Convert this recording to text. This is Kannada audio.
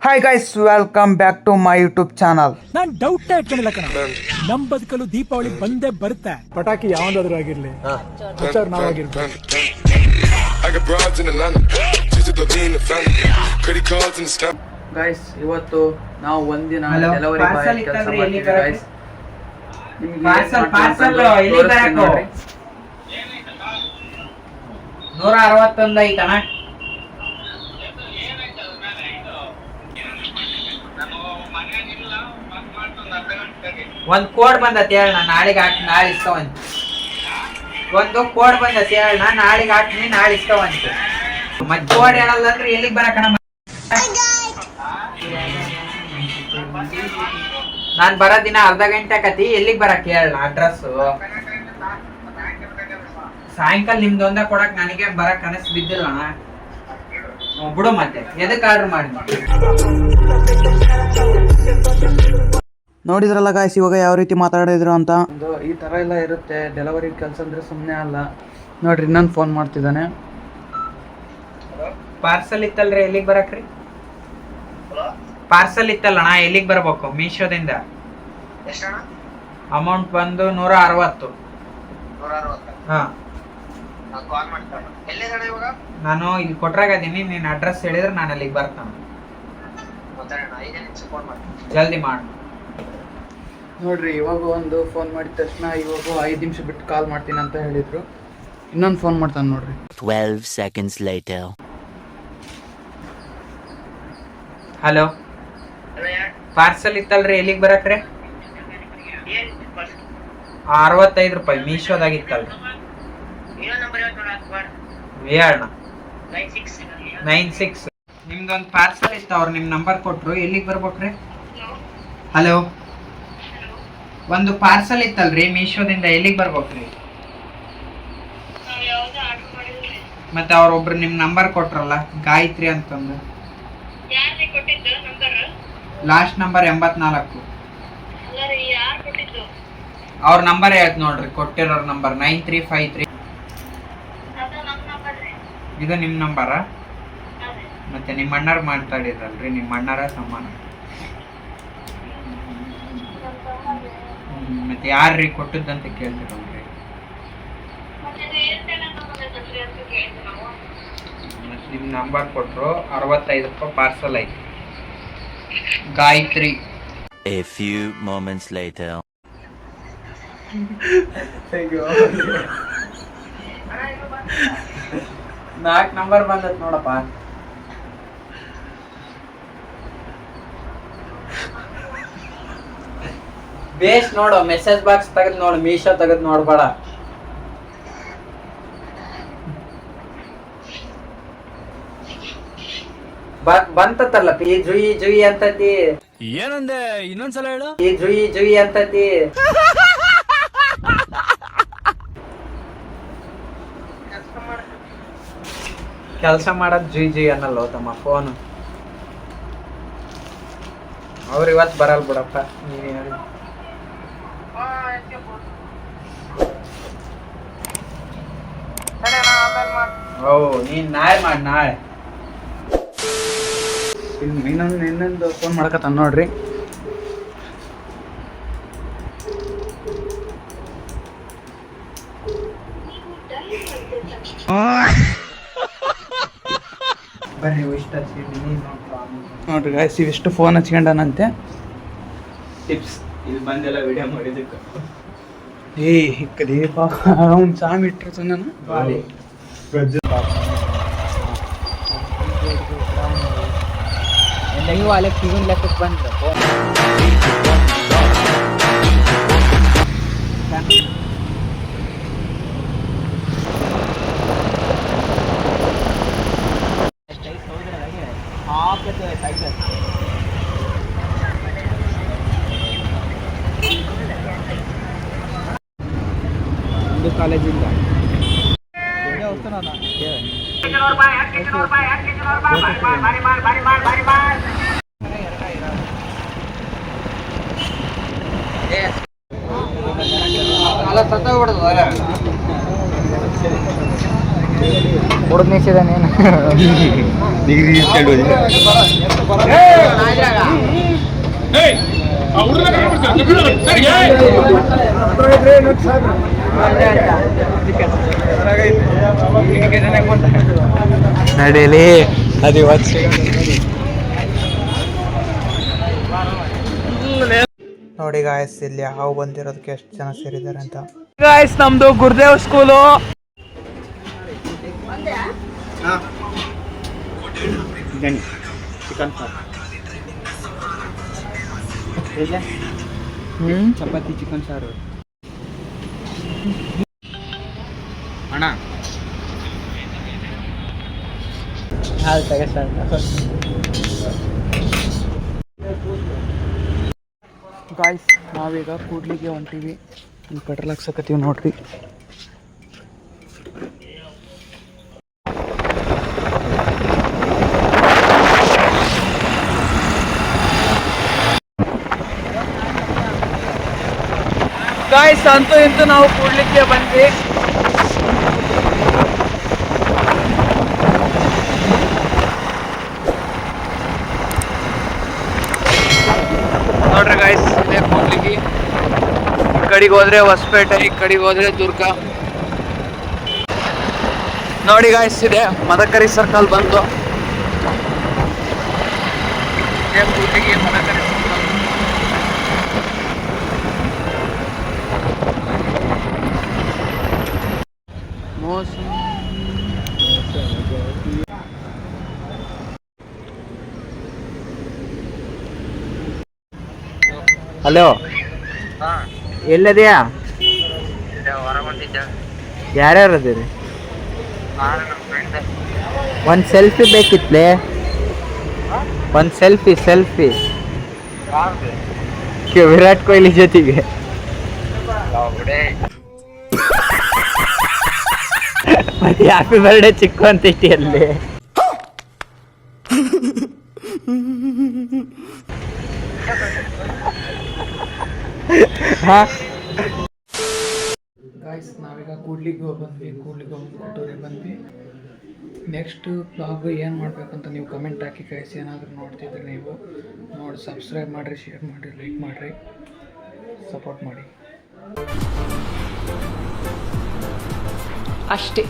Hi guys, welcome back to my YouTube channel. ನಾನ್ ಡೌಟ್ ಇಟ್ಕೊಂಡಿಲ್ಲ ಕಣ. ನಮ್ ಬದುಕಲು ದೀಪಾವಳಿ ಬಂದೇ ಬರುತ್ತೆ. ಪಟಾಕಿ ಯಾವ್ದಾದ್ರು ಆಗಿರ್ಲಿ, ನಾವಾಗಿರ್ಬೇಕು. ಗೈಸ್, ಇವತ್ತು ನಾವು ಒಂದಿನ ಡೆಲಿವರಿ ಬಾಯ್ ಕೆಲಸ ಮಾಡ್ತೀವಿ ಗೈಸ್. ಪಾರ್ಸಲ್ ಎಲ್ಲಿ ಬರಕು 161 ಐತಣ. ಒಂದ್ ಕೋಡ್ ಬಂದತಿ ಹೇಳ, ನಾಳೆಗೆ ಹಾಕ್ತೀನಿ, ನಾಳೆ ಇಸ್ಕೊಂತ. ಒಂದು ಕೋಡ್ ಬಂದತಿ ಹೇಳ, ನಾಳೆಗೆ ಹಾಕ್ತೀನಿ, ನಾಳೆ ಇಸ್ಕೊಂತ. ಮತ್ ಕೋಡ್ ಹೇಳಲ್ಲ ಅಂದ್ರೆ ಎಲ್ಲಿಗೆ ಬರಕಣ? ನಾನ್ ಬರೋ ದಿನ ಅರ್ಧ ಗಂಟೆ ಆಕತಿ, ಎಲ್ಲಿಗೆ ಬರಕ್ ಹೇಳ ಅಡ್ರೆಸ್. ಸಾಯಂಕಾಲ ನಿಮ್ದೊಂದ ಕೊಡಕ್ ನನಗೆ ಬರಕ್ ಕನಸು ಬಿದ್ದಿಲ್ಲ ಬಿಡು. ಮತ್ತೆ ಎದಕ್ ಆರ್ಡರ್ ಮಾಡಿ? ನೋಡಿದ್ರಲ್ಲ ಗಾಯ್ಸ್, ಇವಾಗ ಯಾವ ರೀತಿ ಮಾತಾಡಿದ್ರು ಅಂತ. ಈ ಥರ ಎಲ್ಲ ಇರುತ್ತೆ ಡೆಲಿವರಿ ಕೆಲಸ ಅಂದ್ರೆ, ಸುಮ್ಮನೆ ಅಲ್ಲ. ನೋಡ್ರಿ, ಇನ್ನೊಂದು ಫೋನ್ ಮಾಡ್ತಿದ್ದಾನೆ. ಪಾರ್ಸಲ್ ಇತ್ತಲ್ರಿ, ಎಲ್ಲಿಗೆ ಬರಕ್ರಿ? ಪಾರ್ಸಲ್ ಇತ್ತಲ್ಲಣ್ಣ, ಎಲ್ಲಿಗೆ ಬರ್ಬೇಕು? ಮೀಶೋದಿಂದ. ಅಮೌಂಟ್ ಬಂದು 160. ಹಾ, ನಾನು ಇಲ್ಲಿ ಕೊಟ್ರಾಗದೀನಿ. ನೀನ್ ಅಡ್ರೆಸ್ ಹೇಳಿದ್ರೆ ನಾನು ಅಲ್ಲಿಗೆ ಬರ್ತಾನೆ. ಜಲ್ದಿ ಮಾಡು. ನೋಡ್ರಿ, ಇವಾಗ ಒಂದು ಫೋನ್ ಮಾಡಿದ ತಕ್ಷಣ ಇವಾಗ 5 ನಿಮಿಷ ಬಿಟ್ಟು ಕಾಲ್ ಮಾಡ್ತೀನಿ ಅಂತ ಹೇಳಿದ್ರು. ಇನ್ನೊಂದು ಫೋನ್ ಮಾಡ್ತಾನೆ ನೋಡ್ರಿ. 12 seconds later. ಹಲೋ, ಪಾರ್ಸಲ್ ಇತ್ತಲ್ರಿ, ಎಲ್ಲಿಗೆ ಬರಕ್ರಿ? 65 ರೂಪಾಯಿ ಮೀಶೋದಾಗ ಇತ್ತಲ್ರಿ. ಹೇಳಣ್ಣ. 96. ನಿಮ್ದೊಂದು ಪಾರ್ಸಲ್ ಇತ್ತು, ಅವ್ರು ನಿಮ್ ನಂಬರ್ ಕೊಟ್ರು. ಎಲ್ಲಿಗೆ ಬರ್ಬೇಕ್ರಿ? ಹಲೋ, ಒಂದು ಪಾರ್ಸಲ್ ಇತ್ತಲ್ರಿ ಮೀಶೋದಿಂದ, ಎಲ್ಲಿಗೆ ಬರ್ಬೇಕ್ರಿ? ಮತ್ತೆ ಅವ್ರೊಬ್ರು ನಿಮ್ ನಂಬರ್ ಕೊಟ್ರಲ್ಲ, ಗಾಯತ್ರಿ ಅಂತಂದು. Last number 84. ಅವ್ರ ನಂಬರ್ ಹೇಳ್ತ ನೋಡ್ರಿ, ಕೊಟ್ಟಿರೋ ನಂಬರ್ 9353. ಇದು ನಿಮ್ ನಂಬರ? ಮತ್ತೆ ನಿಮ್ಮ ಅಣ್ಣಾರ್ ಮಾತಾಡಿದ್ರಲ್ರಿ, ನಿಮ್ಮ ಅಣ್ಣಾರ ಸಮಾನ. ಮತ್ತೆ ಯಾರ್ರೀ ಕೊಟ್ಟದಂತ ಕೇಳ್ತಿರಲ್ರಿ? ಮತ್ತೆ ನಿಮ್ ನಂಬರ್ ಕೊಟ್ರು. 65 ರೂಪಾಯಿ ಪಾರ್ಸಲ್ ಐತಿ. Gayatri. A few moments later. 4 number ಬಂದತ್ ನೋಡಪ್ಪ. ಬೇಸ್ ನೋಡು, ಮೆಸೇಜ್ ಬಾಕ್ಸ್ ತೆಗೆದು ನೋಡು, ಮೀಶೋ ತೆಗೆದು ನೋಡ್ಬೇಡ. ಬಂತಲ್ಲ ಈ ಜುಯಿ ಜುಯಿ ಅಂತತಿ. ಏನಂದೆ? ಇನ್ನೊಂದ್ಸಲ ಹೇಳು. ಈ ಜುಯಿ ಜುಯಿ ಅಂತತಿ. ಕೆಲಸ ಮಾಡೋದ್ ಜುಯಿ ಜುಯಿ ಅನ್ನಲ್ಲ ತಮ್ಮ. ಫೋನ್ ಅವ್ರು ಇವತ್ತು ಬರಲ್ ಬಿಡಪ್ಪ, ನೀನು ಹೇಳಿ. ಓ, ನೀನ್ ನಾಳೆ ಮಾಡಿ, ನಾಳೆ. ಇನ್ನೊಂದು ಫೋನ್ ಮಾಡಕತ್ತಾನ ನೋಡ್ರಿ. ಬರ್ರಿ, ಇಷ್ಟ ನೋಡ್ರಿ ಗಾಯ್ಸ್, ಇವಿಷ್ಟು ಫೋನ್ ಹಚ್ಕೊಂಡನಂತೆ. ಟಿಪ್ಸ್ ಇಲ್ಲಿ ಬಂದೆಲ್ಲ ವಿಡಿಯೋ ಮಾಡಿದಕ್ಕೆ. ದೀಪ ಅವ್ನು ಸಾಮಿ ಇಟ್ಟಿರ್ತಾನ ನಾನು. ನೀವು ಅಲ್ಲೇ ಕಿವಿನ ಲೆಕ್ಕಕ್ಕೆ ಬಂದ್ರೆ ಒಂದು ಕಾಲೇಜಿಂದ ಹೊಡೆದ್ ನಿಲ್ಸಿದ ನೀನು. ಡಿಗ್ರಿ ನಡೀಲಿ ಅದು ನೋಡಿ ಗಾಯ್ಸ್ ಇಲ್ಲಿ ಹಾವು ಬಂದಿರೋದಕ್ಕೆ ಎಷ್ಟು ಜನ ಸೇರಿದ್ದಾರೆ ಅಂತ. ಗಾಯ್ಸ್ ನಮ್ದು ಗುರುದೇವ್ ಸ್ಕೂಲು. ಚಪಾತಿ ಚಿಕನ್ ಸಾರು ಅಣ್ಣ. ಗಾಯ್ಸ್ ನಾವೀಗ ಕೂಡ್ಲಿಗೆ ಹೊಂಟೀವಿ. ಇಲ್ಲಿ ಪೆಟ್ರೋಲ್ ಹಾಕ್ಸಕತ್ತೀವಿ ನೋಡ್ರಿ. ಗಾಯ್ಸ್ ಅಂತೂ ಇಂತೂ ನಾವು ಕೂಡ್ಲಿಕ್ಕೆ ಬಂದ್ವಿ. ನೋಡ್ರಿ ಗಾಯ್ಸ್ ಇದೇ ಕೂಡ್ಲಿಗಿ. ಈ ಕಡೆಗೆ ಹೋದ್ರೆ ಹೊಸಪೇಟೆ, ಈ ಕಡೆಗೆ ಹೋದ್ರೆ ದುರ್ಗ. ನೋಡಿ ಗಾಯ್ಸ್ ಇದೆ ಮದಕರಿ ಸರ್ಕಲ್ ಬಂತು. ಇದೇ ಕೂಡ್ಲಿಗಿ ಮದಕರಿ ಸರ್ಕಲ್. ಹಲೋ, ಎಲ್ಲದ್ಯಾ? ಯಾರ್ಯಾರು ಅದಿರಿ? ಒಂದು ಸೆಲ್ಫಿ ಬೇಕಿತ್ಲೆ, ಒಂದು ಸೆಲ್ಫಿ ವಿರಾಟ್ ಕೊಹ್ಲಿ ಜೊತೆಗೆ. ಮತ್ತೆ ಹ್ಯಾಪಿ ಬರ್ಡೇ ಚಿಕ್ಕು ಅಂತ ಅಲ್ಲಿ. ಗಾಯ್ಸ್ ನಾವೀಗ ಕೂಡ್ಲಿಗೆ ಬಂದ್ವಿ. ಕೊಟ್ಟೂರಿಗೆ ಬಂದ್ವಿ. ನೆಕ್ಸ್ಟ್ ಬ್ಲಾಗ್ ಏನು ಮಾಡ್ಬೇಕಂತ ನೀವು ಕಮೆಂಟ್ ಹಾಕಿ ಗಾಯ್ಸ್. ಏನಾದರೂ ನೋಡ್ತಿದ್ರೆ ನೀವು ನೋಡಿ ಸಬ್ಸ್ಕ್ರೈಬ್ ಮಾಡಿರಿ, ಶೇರ್ ಮಾಡಿರಿ, ಲೈಕ್ ಮಾಡಿರಿ, ಸಪೋರ್ಟ್ ಮಾಡಿ ಅಷ್ಟೇ.